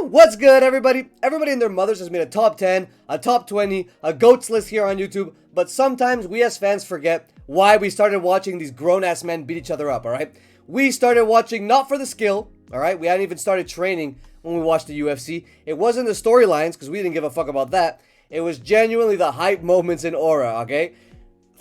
What's good, everybody? Everybody and their mothers has made a top 10, a top 20, a GOATS list here on YouTube, but sometimes we as fans forget why we started watching these grown-ass men beat each other up, alright? We started watching not for the skill, alright? We hadn't even started training when we watched the UFC. It wasn't the storylines, because we didn't give a fuck about that. It was genuinely the hype moments in aura, okay?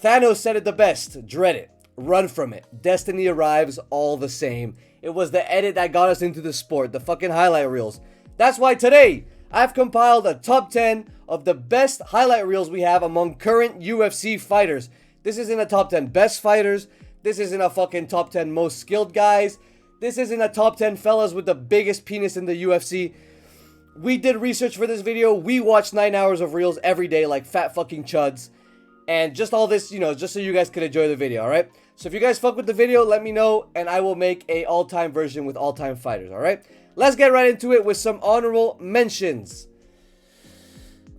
Thanos said it the best. Dread it. Run from it. Destiny arrives all the same. It was the edit that got us into the sport. The fucking highlight reels. That's why today, I've compiled a top 10 of the best highlight reels we have among current UFC fighters. This isn't a top 10 best fighters. This isn't a fucking top 10 most skilled guys. This isn't a top 10 fellas with the biggest penis in the UFC. We did research for this video. We watched 9 hours of reels every day like fat fucking chuds. And just all this, just so you guys could enjoy the video, alright? So if you guys fuck with the video, let me know, and I will make a all-time version with all-time fighters, alright? Let's get right into it with some honorable mentions.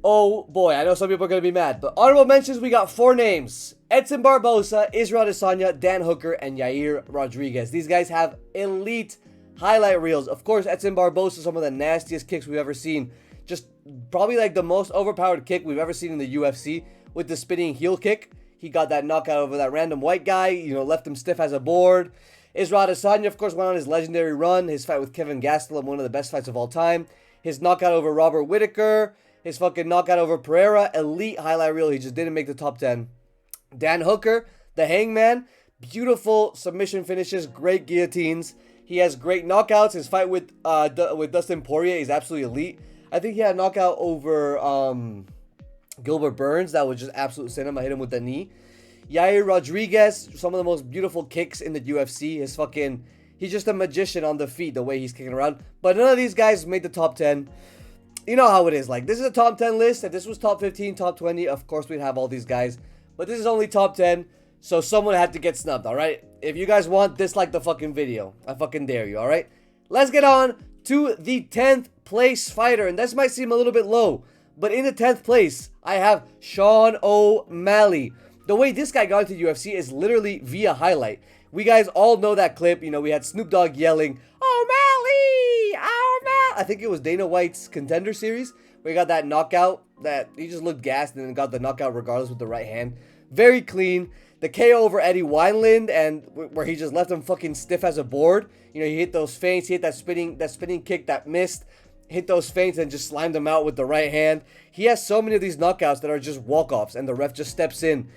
Oh boy, I know some people are going to be mad, but honorable mentions, we got 4 names. Edson Barboza, Israel Adesanya, Dan Hooker, and Yair Rodriguez. These guys have elite highlight reels. Of course, Edson Barboza, some of the nastiest kicks we've ever seen. Just probably like the most overpowered kick we've ever seen in the UFC. With the spinning heel kick, he got that knockout over that random white guy, left him stiff as a board. Israel Adesanya, of course, went on his legendary run. His fight with Kevin Gastelum, one of the best fights of all time. His knockout over Robert Whittaker. His fucking knockout over Pereira. Elite highlight reel. He just didn't make the top 10. Dan Hooker, the Hangman. Beautiful submission finishes. Great guillotines. He has great knockouts. His fight with Dustin Poirier is absolutely elite. I think he had a knockout over Gilbert Burns. That was just absolute cinema. Hit him with the knee. Yair Rodriguez, some of the most beautiful kicks in the UFC. He's just a magician on the feet, the way he's kicking around. But none of these guys made the top 10. You know how it is. Like, this is a top 10 list. If this was top 15, top 20, of course we'd have all these guys. But this is only top 10, so someone had to get snubbed, alright? If you guys want, dislike the fucking video. I fucking dare you, alright? Let's get on to the 10th place fighter. And this might seem a little bit low, but in the 10th place, I have Sean O'Malley. The way this guy got into UFC is literally via highlight. We guys all know that clip. We had Snoop Dogg yelling, O'Malley! O'Malley! I think it was Dana White's Contender Series, where he got that knockout that he just looked gassed and then got the knockout regardless with the right hand. Very clean. The KO over Eddie Wineland, and where he just left him fucking stiff as a board. He hit those feints, he hit that spinning kick that missed. Hit those feints and just slimed them out with the right hand. He has so many of these knockouts that are just walk-offs, and the ref just steps in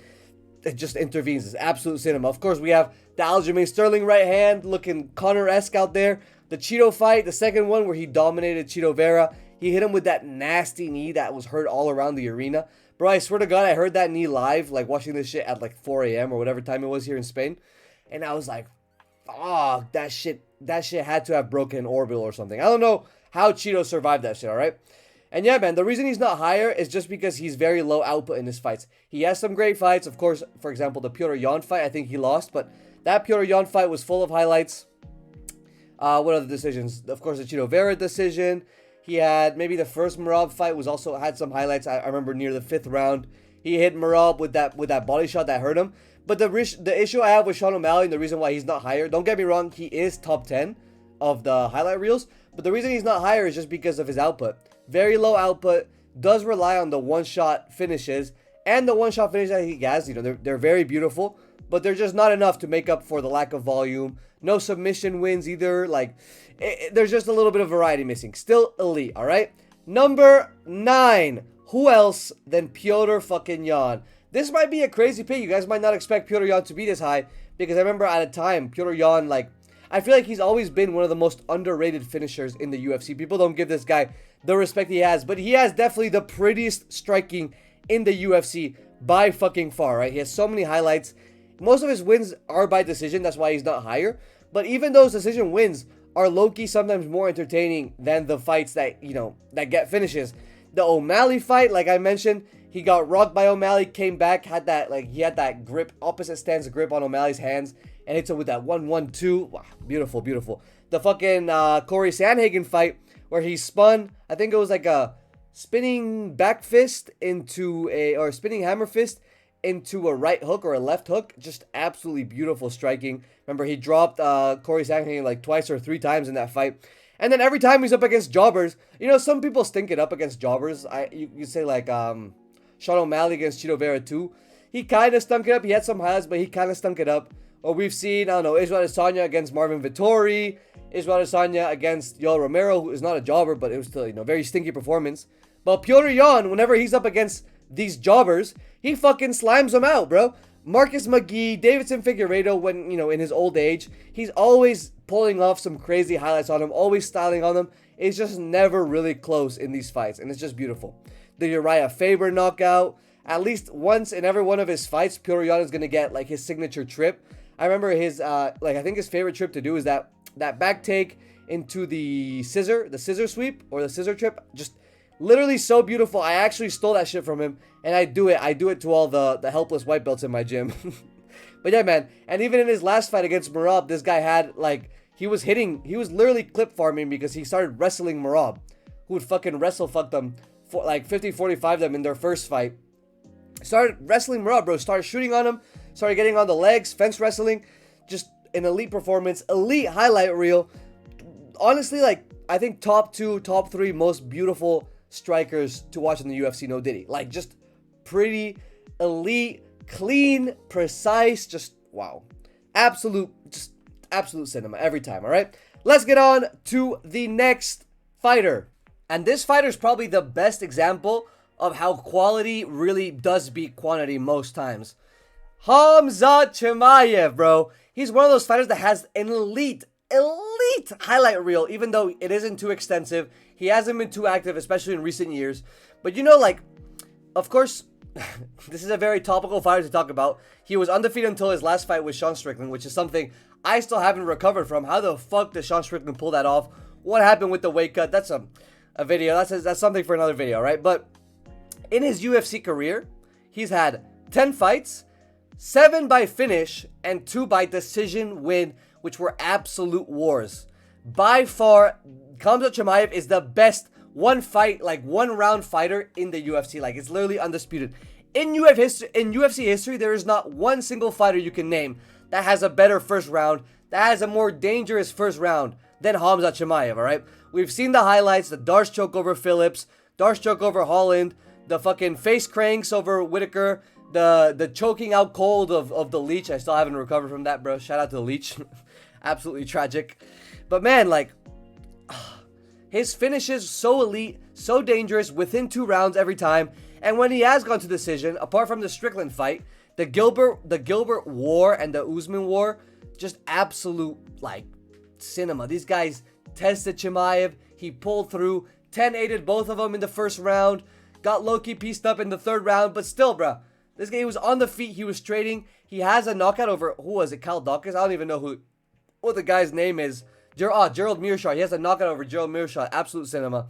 and just intervenes. It's absolute cinema. Of course, we have the Aljamain Sterling right hand looking Conor-esque out there. The Cheeto fight, the second one where he dominated Cheeto Vera. He hit him with that nasty knee that was heard all around the arena. Bro, I swear to God, I heard that knee live, like watching this shit at like 4 a.m. or whatever time it was here in Spain. And I was like, oh, that shit had to have broken an orbital or something. I don't know how Cheeto survived that shit, alright? And yeah, man, the reason he's not higher is just because he's very low output in his fights. He has some great fights. Of course, for example, the Petr Yan fight, I think he lost. But that Petr Yan fight was full of highlights. What other decisions? Of course, the Cheeto Vera decision. He had maybe the first Merab fight had some highlights. I remember near the 5th round, he hit Merab with that body shot that hurt him. But the issue I have with Sean O'Malley and the reason why he's not higher, don't get me wrong, he is top 10 of the highlight reels. But the reason he's not higher is just because of his output. Very low output, does rely on the one-shot finishes. And the one-shot finish that he has, they're very beautiful. But they're just not enough to make up for the lack of volume. No submission wins either. There's just a little bit of variety missing. Still elite, alright? Number 9. Who else than Petr fucking Yan? This might be a crazy pick. You guys might not expect Petr Yan to be this high. Because I remember at a time, Petr Yan, I feel like he's always been one of the most underrated finishers in the UFC. People don't give this guy the respect he has, but he has definitely the prettiest striking in the UFC by fucking far, right? He has so many highlights. Most of his wins are by decision, that's why he's not higher. But even those decision wins are low-key sometimes more entertaining than the fights that, that get finishes. The O'Malley fight, like I mentioned, he got rocked by O'Malley, came back, he had that grip, opposite stance grip on O'Malley's hands, and hits him with that 1-1-2. Wow, beautiful, beautiful. The fucking Corey Sandhagen fight, where he spun, I think it was like a spinning back fist or spinning hammer fist into a right hook or a left hook. Just absolutely beautiful striking. Remember, he dropped Corey Sandhagen like twice or 3 times in that fight. And then every time he's up against jobbers, you know, some people stink it up against jobbers. You say like Sean O'Malley against Chito Vera too. He kind of stunk it up. He had some highlights, but he kind of stunk it up. Or we've seen, I don't know, Israel Adesanya against Marvin Vettori. Israel Adesanya against Yoel Romero, who is not a jobber, but it was still, you know, very stinky performance. But Petr Yan, whenever he's up against these jobbers, he fucking slimes them out, bro. Marcus McGee, Davidson Figueiredo, when, you know, in his old age, he's always pulling off some crazy highlights on him, always styling on them. It's just never really close in these fights, and it's just beautiful. The Uriah Faber knockout, at least once in every one of his fights, Petr Yan is going to get, like, his signature trip. I remember his, I think his favorite trip to do is that back take into the scissor sweep, or the scissor trip. Just literally so beautiful. I actually stole that shit from him, and I do it to all the helpless white belts in my gym. But yeah, man, and even in his last fight against Merab, this guy had, like, he was literally clip farming because he started wrestling Merab, who would fucking fuck them, for like 50-45 them in their first fight. Started wrestling Merab, bro, started shooting on him, started getting on the legs, fence wrestling, just an elite performance, elite highlight reel. Honestly, like, I think top 2, top 3 most beautiful strikers to watch in the UFC, no Diddy. Like, just pretty, elite, clean, precise, just wow. Absolute cinema every time, all right? Let's get on to the next fighter. And this fighter is probably the best example of how quality really does beat quantity most times. Khamzat Chimaev, bro. He's one of those fighters that has an elite highlight reel, even though it isn't too extensive. He hasn't been too active, especially in recent years. But you know, like, of course, this is a very topical fighter to talk about. He was undefeated until his last fight with Sean Strickland, which is something I still haven't recovered from. How the fuck did Sean Strickland pull that off? What happened with the weight cut? That's a video. That's something for another video, right? But in his UFC career, he's had 10 fights, 7 by finish, and 2 by decision win, which were absolute wars. By far, Khamzat Chimaev is the best one round fighter in the UFC. Like, it's literally undisputed. In UFC history, there is not one single fighter you can name that has a better first round, that has a more dangerous first round than Khamzat Chimaev, alright? We've seen the highlights, the Darce choke over Phillips, Darce choke over Holland, the fucking face cranks over Whitaker, the choking out cold of the Leech. I still haven't recovered from that, bro. Shout out to the Leech. Absolutely tragic. But man, like, his finishes so elite, so dangerous within 2 rounds every time. And when he has gone to decision, apart from the Strickland fight, the Gilbert war and the Usman war, just absolute, like, cinema. These guys tested Chimaev. He pulled through, 10-8'd both of them in the first round, got low-key pieced up in the 3rd round, but still, bro, this guy, he was on the feet, he was trading. He has a knockout over, who was it, Cal Dawkins? I don't even know what the guy's name is. Gerald Mearshart. He has a knockout over Gerald Mearshart. Absolute cinema.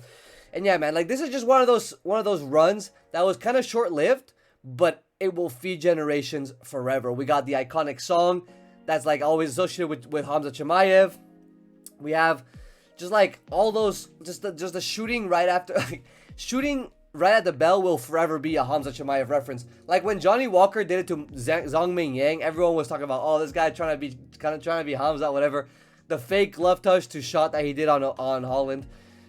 And yeah, man, like, this is just one of those runs that was kind of short-lived, but it will feed generations forever. We got the iconic song that's, like, always associated with Khamzat Chimaev. We have just, like, all those, just the shooting right after, like, shooting right at the bell will forever be a Khamzat Chimaev reference. Like, when Johnny Walker did it to Zhang Ming Yang, everyone was talking about, oh, this guy trying to be Khamzat, whatever. The fake love touch to shot that he did on Holland.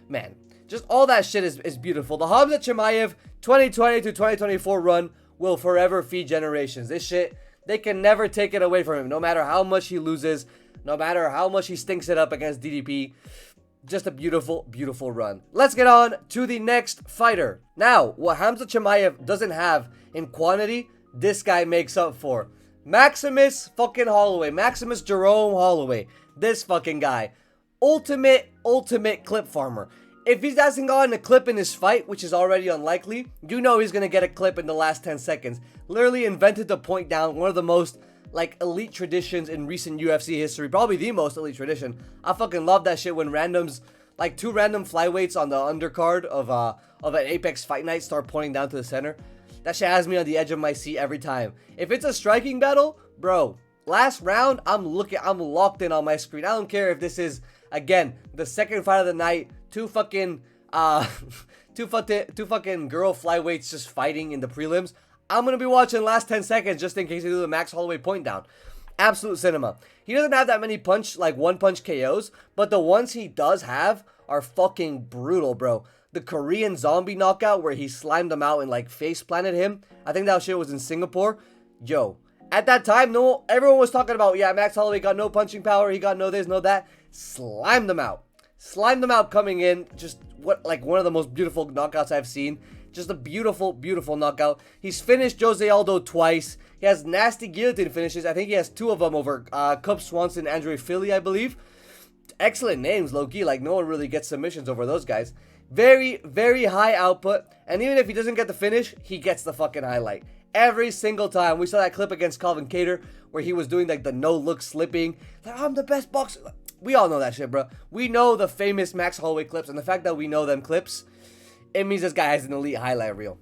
Man, just all that shit is beautiful. The Khamzat Chimaev 2020 to 2024 run will forever feed generations. This shit, they can never take it away from him, no matter how much he loses, no matter how much he stinks it up against DDP. Just a beautiful, beautiful run. Let's get on to the next fighter. Now, what Khamzat Chimaev doesn't have in quantity, this guy makes up for. Maximus fucking Holloway. Maximus Jerome Holloway. This fucking guy. Ultimate clip farmer. If he hasn't gotten a clip in his fight, which is already unlikely, you know he's going to get a clip in the last 10 seconds. Literally invented the point down, one of the most, like, elite traditions in recent UFC history. Probably the most elite tradition. I fucking love that shit when randoms, like 2 random flyweights on the undercard of an Apex Fight Night start pointing down to the center. That shit has me on the edge of my seat every time. If it's a striking battle, bro, last round, I'm locked in on my screen. I don't care if this is, again, the second fight of the night, two fucking girl flyweights just fighting in the prelims. I'm gonna be watching last 10 seconds just in case they do the Max Holloway point down. Absolute cinema. He doesn't have that many one punch KOs, but the ones he does have are fucking brutal, bro. The Korean zombie knockout where he slimed him out and like face planted him. I think that shit was in Singapore. Yo, at that time, no, everyone was talking about, yeah, Max Holloway got no punching power. He got no this, no that. Slimed him out. Slimed him out coming in. Just like one of the most beautiful knockouts I've seen. Just a beautiful, beautiful knockout. He's finished Jose Aldo twice. He has nasty guillotine finishes. I think he has 2 of them over Cub Swanson and Andre Philly, I believe. Excellent names, low-key. Like, no one really gets submissions over those guys. Very, very high output. And even if he doesn't get the finish, he gets the fucking highlight. Every single time. We saw that clip against Calvin Kattar where he was doing like the no-look slipping. Like, I'm the best boxer. We all know that shit, bro. We know the famous Max Holloway clips. And the fact that we know them clips, it means this guy has an elite highlight reel.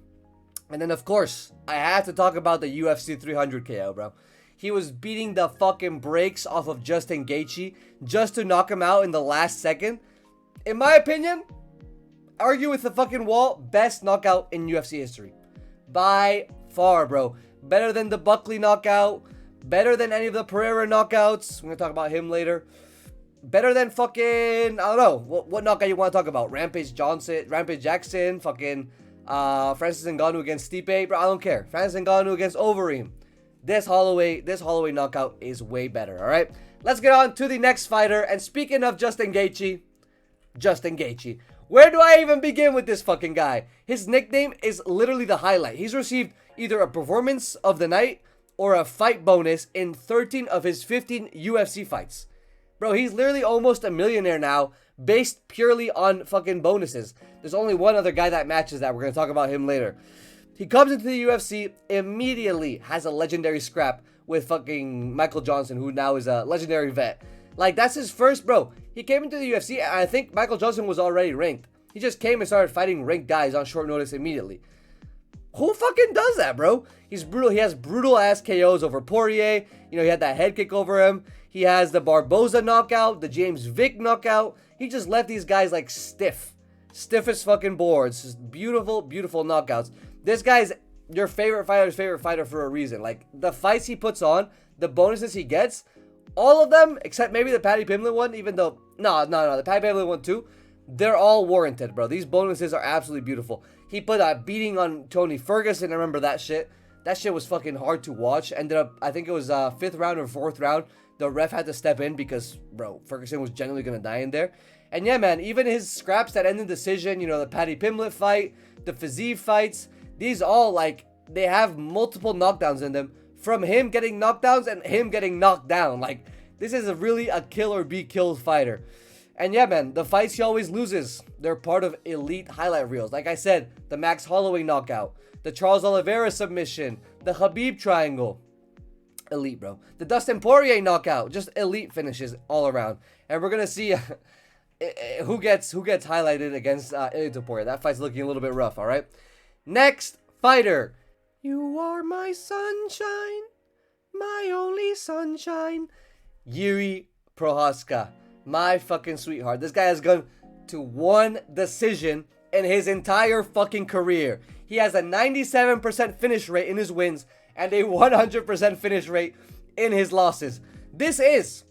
And then, of course, I have to talk about the UFC 300 KO, bro. He was beating the fucking brakes off of Justin Gaethje just to knock him out in the last second. In my opinion, argue with the fucking wall, best knockout in UFC history. By far, bro. Better than the Buckley knockout. Better than any of the Pereira knockouts. We're going to talk about him later. Better than fucking, I don't know. What knockout you want to talk about? Rampage Jackson, fucking Francis Ngannou against Stipe. Bro, I don't care. Francis Ngannou against Overeem. This Holloway knockout is way better, all right? Let's get on to the next fighter. And speaking of Justin Gaethje, where do I even begin with this fucking guy? His nickname is literally the highlight. He's received either a performance of the night or a fight bonus in 13 of his 15 UFC fights. Bro, he's literally almost a millionaire now based purely on fucking bonuses. There's only one other guy that matches that. We're going to talk about him later. He comes into the UFC, immediately has a legendary scrap with fucking Michael Johnson, who now is a legendary vet. Like, that's his first, bro. He came into the UFC, and I think Michael Johnson was already ranked. He just came and started fighting ranked guys on short notice immediately. Who fucking does that, bro? He's brutal. He has brutal-ass KOs over Poirier. You know, he had that head kick over him. He has the Barboza knockout, the James Vick knockout. He just left these guys, like, stiff. Stiff as fucking boards. Just beautiful, beautiful knockouts. This guy's your favorite fighter's favorite fighter for a reason. Like, the fights he puts on, the bonuses he gets, all of them, except maybe the Paddy Pimblett one, even though, no, the Paddy Pimblett one too, they're all warranted, bro. These bonuses are absolutely beautiful. He put a beating on Tony Ferguson. I remember that shit. That shit was fucking hard to watch. Ended up, I think it was 5th round or 4th round. The ref had to step in because, bro, Ferguson was genuinely going to die in there. And yeah, man, even his scraps that ended decision, you know, the Paddy Pimblett fight, the Fiziev fights, these all, like, they have multiple knockdowns in them. From him getting knockdowns and him getting knocked down. Like, this is really a kill or be killed fighter. And yeah, man, the fights he always loses, they're part of elite highlight reels. Like I said, the Max Holloway knockout, the Charles Oliveira submission, the Khabib triangle. Elite, bro. The Dustin Poirier knockout, just elite finishes all around. And we're going to see who gets highlighted against Ilya Poirier. That fight's looking a little bit rough, all right? Next fighter. You are my sunshine, my only sunshine. Yuri Prochazka, my fucking sweetheart. This guy has gone to one decision in his entire fucking career. He has a 97% finish rate in his wins and a 100% finish rate in his losses. This is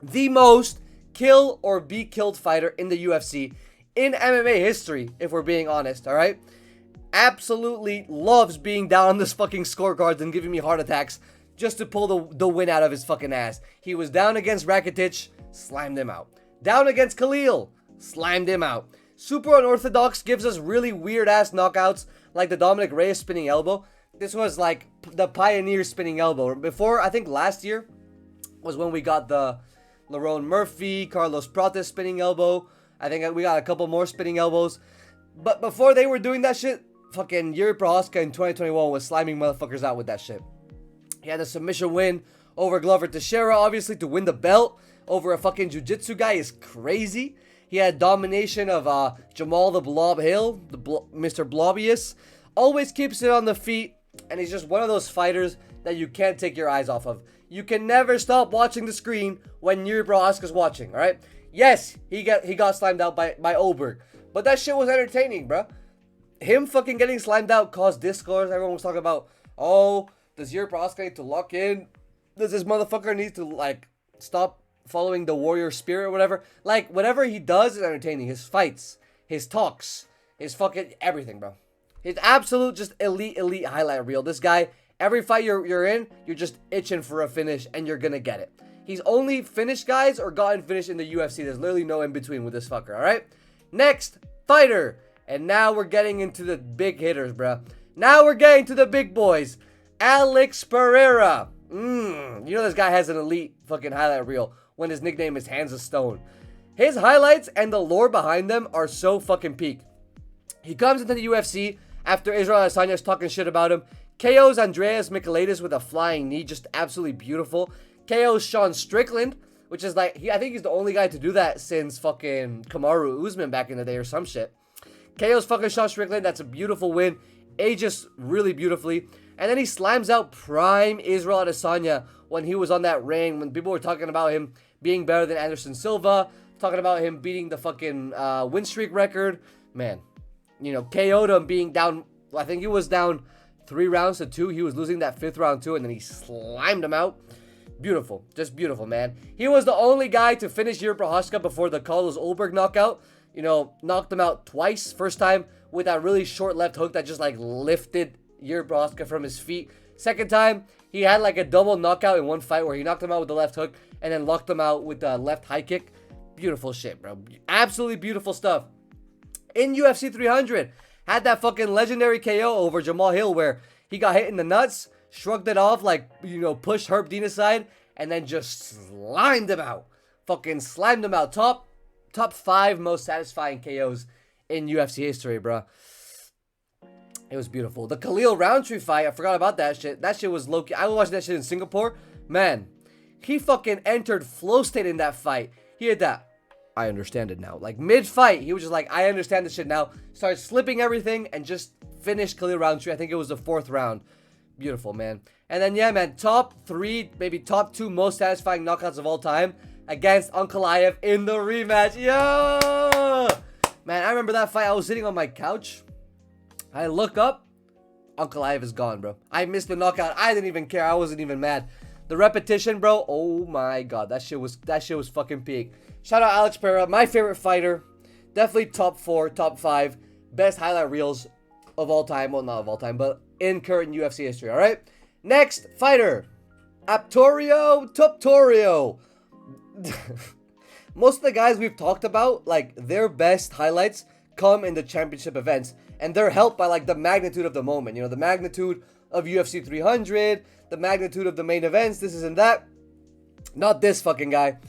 the most kill or be killed fighter in the UFC in MMA history, if we're being honest, all right? Absolutely loves being down on this fucking scorecards and giving me heart attacks just to pull the win out of his fucking ass. He was down against Rakitic, slimed him out. Down against Khalil, slimed him out. Super unorthodox, gives us really weird ass knockouts like the Dominic Reyes spinning elbow. This was like the pioneer spinning elbow. Before, I think last year was when we got the Lerone Murphy, Carlos Prates spinning elbow. I think we got a couple more spinning elbows. But before they were doing that shit, fucking Yuri Prochazka in 2021 was sliming motherfuckers out with that shit. He had a submission win over Glover Teixeira, obviously, to win the belt over a fucking jiu-jitsu guy is crazy. He had domination of Jamal the Blob Hill, Mr. Blobius. Always keeps it on the feet, and he's just one of those fighters that you can't take your eyes off of. You can never stop watching the screen when Yuri Prochazka's watching, alright? Yes, he got slimed out by Oberg, but that shit was entertaining, bro. Him fucking getting slimed out caused discourse. Everyone was talking about, oh, does Yuri Prochazka need to lock in? Does this motherfucker need to, like, stop following the warrior spirit or whatever. Like, whatever he does is entertaining. His fights, his talks, his fucking everything, bro. His absolute just elite highlight reel. This guy, every fight you're in, you're just itching for a finish, and you're gonna get it. He's only finished guys or gotten finished in the UFC. There's literally no in between with this fucker, alright? Next, fighter. And now we're getting into the big hitters, bro. Now we're getting to the big boys. Alex Pereira. You know this guy has an elite fucking highlight reel when his nickname is Hands of Stone. His highlights and the lore behind them are so fucking peak. He comes into the UFC after Israel Adesanya's talking shit about him. KO's Andreas Michailidis with a flying knee, just absolutely beautiful. KO's Sean Strickland, which is like, I think he's the only guy to do that since fucking Kamaru Usman back in the day or some shit. KO's fucking Sean Strickland, that's a beautiful win. Ages really beautifully. And then he slams out prime Israel Adesanya when he was on that reign, when people were talking about him being better than Anderson Silva, talking about him beating the fucking win streak record. Man, you know, KO'd him being down, I think he was down 3 rounds to 2. He was losing that 5th round too, and then he slimed him out. Beautiful. Just beautiful, man. He was the only guy to finish Jiri Prochazka before the Carlos Ulberg knockout. You know, knocked him out twice. First time with that really short left hook that just like lifted Jiri Prochazka from his feet. Second time, he had like a double knockout in one fight where he knocked him out with the left hook and then locked him out with the left high kick. Beautiful shit, bro. Absolutely beautiful stuff. In UFC 300, had that fucking legendary KO over Jamal Hill where he got hit in the nuts, shrugged it off like, you know, pushed Herb Dean aside, and then just slimed him out. Fucking slimed him out. Top 5 most satisfying KOs in UFC history, bro. It was beautiful. The Khalil Roundtree fight, I forgot about that shit. That shit was low-key. I was watching that shit in Singapore. Man, he fucking entered flow state in that fight. He had that, I understand it now. Like, mid-fight, he was just like, I understand this shit now. Started slipping everything and just finished Khalil Roundtree. I think it was the 4th round. Beautiful, man. And then, yeah, man, top 3, maybe top 2 most satisfying knockouts of all time against Ankalaev in the rematch. Yo! Man, I remember that fight. I was sitting on my couch. I look up. Ankalaev is gone, bro. I missed the knockout. I didn't even care. I wasn't even mad. The repetition, bro. Oh, my God. That shit was fucking peak. Shout out Alex Pereira. My favorite fighter. Definitely top 4, top 5. Best highlight reels of all time. Well, not of all time, but in current UFC history, all right? Next fighter, Arturo Toptorio. Most of the guys we've talked about, like, their best highlights come in the championship events, and they're helped by, like, the magnitude of the moment. You know, the magnitude of UFC 300, the magnitude of the main events, this and that. Not this fucking guy.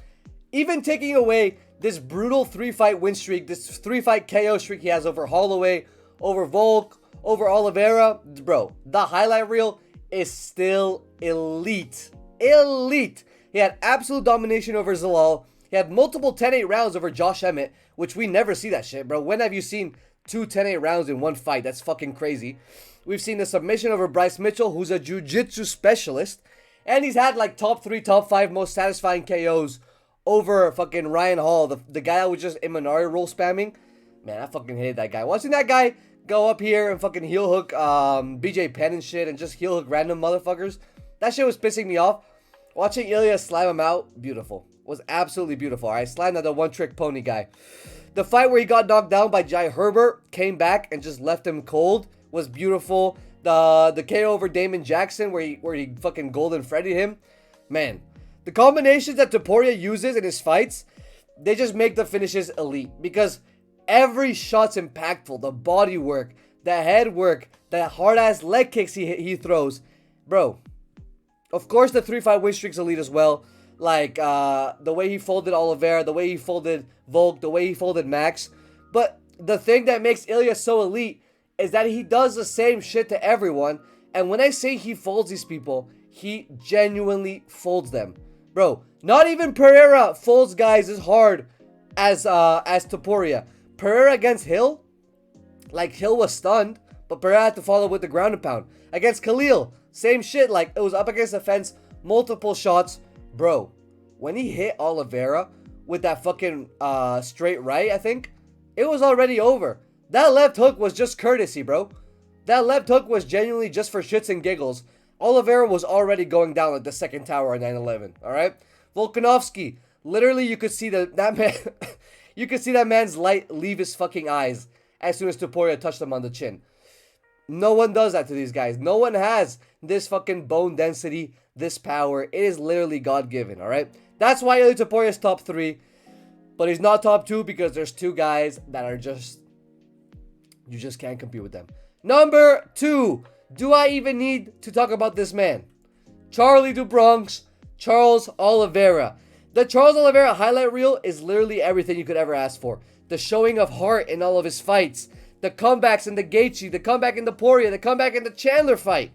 Even taking away this brutal 3-fight win streak, this 3-fight KO streak he has over Holloway, over Volk, over Oliveira, bro, the highlight reel is still elite. Elite. He had absolute domination over Zalal. He had multiple 10-8 rounds over Josh Emmett, which we never see that shit, bro. When have you seen 2 10-8 rounds in one fight? That's fucking crazy. We've seen the submission over Bryce Mitchell, who's a jiu-jitsu specialist. And he's had like top 3, top 5 most satisfying KOs over fucking Ryan Hall, the guy that was just Imanari roll spamming. Man, I fucking hated that guy. Watching that guy go up here and fucking heel hook BJ Penn and shit and just heel hook random motherfuckers, that shit was pissing me off. Watching Ilya slam him out, beautiful. Was absolutely beautiful. I slammed at the one-trick pony guy. The fight where he got knocked down by Jai Herbert, came back and just left him cold, was beautiful. The KO over Damon Jackson where he fucking golden Freddy'd him. Man, the combinations that Topuria uses in his fights, they just make the finishes elite. Because every shot's impactful. The body work, the head work, the hard-ass leg kicks he throws. Bro, of course the 3-fight win streak's elite as well. Like, the way he folded Oliveira, the way he folded Volk, the way he folded Max. But the thing that makes Ilya so elite is that he does the same shit to everyone. And when I say he folds these people, he genuinely folds them. Bro, not even Pereira folds guys as hard as Topuria. Pereira against Hill, like, Hill was stunned, but Pereira had to follow with the ground and pound. Against Khalil, same shit. Like, it was up against the fence, multiple shots. Bro, when he hit Oliveira with that fucking straight right, I think, it was already over. That left hook was just courtesy, bro. That left hook was genuinely just for shits and giggles. Oliveira was already going down like the second tower on 9/11, alright? Volkanovski, Literally, you could see that man. You could see that man's light leave his fucking eyes as soon as Topuria touched him on the chin. No one does that to these guys. No one has this fucking bone density, this power. It is literally God-given, alright? That's why Ilia Topuria is top 3. But he's not top 2 because there's 2 guys that are just... You just can't compete with them. Number 2. Do I even need to talk about this man? Charlie do Bronx, Charles Oliveira. The Charles Oliveira highlight reel is literally everything you could ever ask for. The showing of heart in all of his fights. The comebacks in the Gaethje, the comeback in the Poirier, the comeback in the Chandler fight.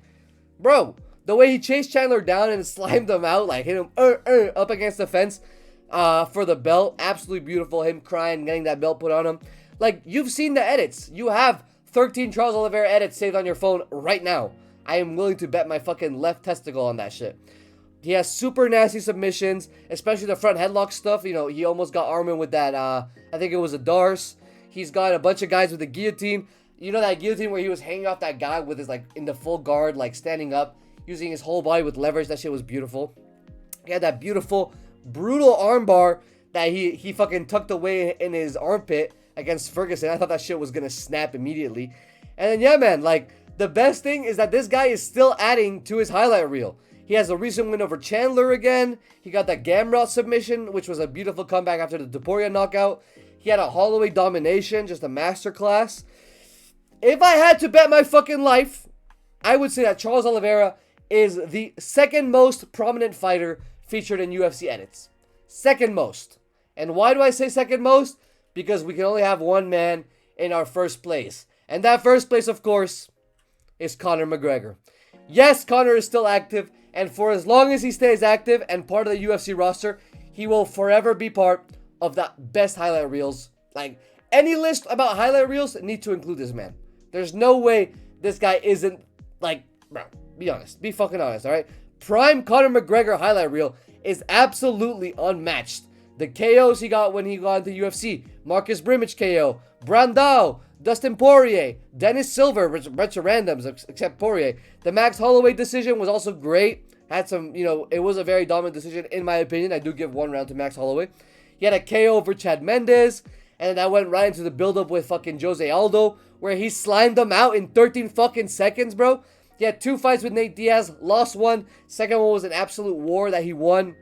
Bro, the way he chased Chandler down and slimed him out, like hit him up against the fence for the belt. Absolutely beautiful. Him crying, getting that belt put on him. Like, you've seen the edits. You have 13 Charles Oliveira edits saved on your phone right now. I am willing to bet my fucking left testicle on that shit. He has super nasty submissions, especially the front headlock stuff. You know, he almost got Armin with that, I think it was a Darce. He's got a bunch of guys with the guillotine. You know that guillotine where he was hanging off that guy with his, like, in the full guard, like, standing up, using his whole body with leverage. That shit was beautiful. He had that beautiful, brutal armbar that he fucking tucked away in his armpit against Ferguson. I thought that shit was gonna snap immediately. And then, yeah, man, like, the best thing is that this guy is still adding to his highlight reel. He has a recent win over Chandler again. He got that Gamrot submission, which was a beautiful comeback after the Topuria knockout. He had a Holloway domination, just a masterclass. If I had to bet my fucking life, I would say that Charles Oliveira is the second most prominent fighter featured in UFC edits. Second most. And why do I say second most? Because we can only have one man in our first place. And that first place, of course, is Conor McGregor. Yes, Conor is still active. And for as long as he stays active and part of the UFC roster, he will forever be part of the best highlight reels. Like, any list about highlight reels need to include this man. There's no way this guy isn't, like, bro, be honest. Be fucking honest, alright? Prime Conor McGregor highlight reel is absolutely unmatched. The KOs he got when he got into UFC. Marcus Brimage KO. Brandao. Dustin Poirier, Dennis Silver, bunch of randoms except Poirier. The Max Holloway decision was also great. Had some, you know, it was a very dominant decision in my opinion. I do give one round to Max Holloway. He had a KO over Chad Mendes, and that went right into the build-up with fucking Jose Aldo, where he slimed them out in 13 fucking seconds, bro. He had 2 fights with Nate Diaz, lost one. Second one was an absolute war that he won.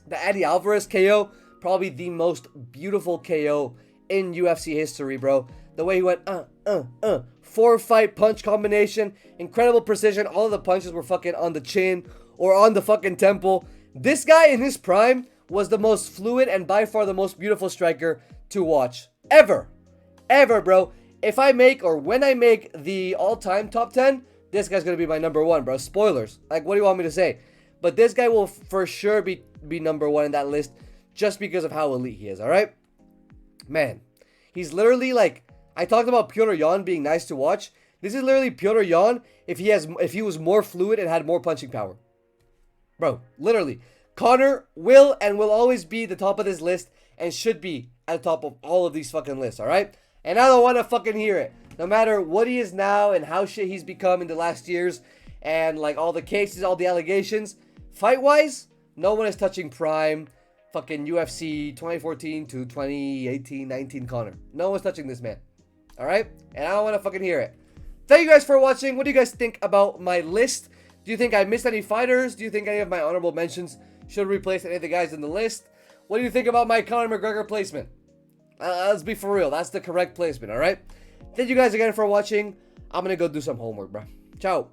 The Eddie Alvarez KO, probably the most beautiful KO in UFC history, bro. The way he went, 4-fight punch combination, incredible precision. All of the punches were fucking on the chin or on the fucking temple. This guy in his prime was the most fluid and by far the most beautiful striker to watch. Ever, bro. If I make, or when I make the all-time top 10, this guy's gonna be my number 1, bro. Spoilers. Like, what do you want me to say? But this guy will for sure be number 1 in that list just because of how elite he is, alright? Man, he's literally like, I talked about Petr Yan being nice to watch. This is literally Petr Yan if he was more fluid and had more punching power. Bro, literally. Conor will and will always be the top of this list and should be at the top of all of these fucking lists, alright? And I don't want to fucking hear it. No matter what he is now and how shit he's become in the last years and like all the cases, all the allegations, fight-wise, no one is touching prime fucking UFC 2014 to 2018-19 Conor. No one's touching this man. Alright? And I don't want to fucking hear it. Thank you guys for watching. What do you guys think about my list? Do you think I missed any fighters? Do you think any of my honorable mentions should replace any of the guys in the list? What do you think about my Conor McGregor placement? Let's be for real. That's the correct placement, alright? Thank you guys again for watching. I'm gonna go do some homework, bro. Ciao.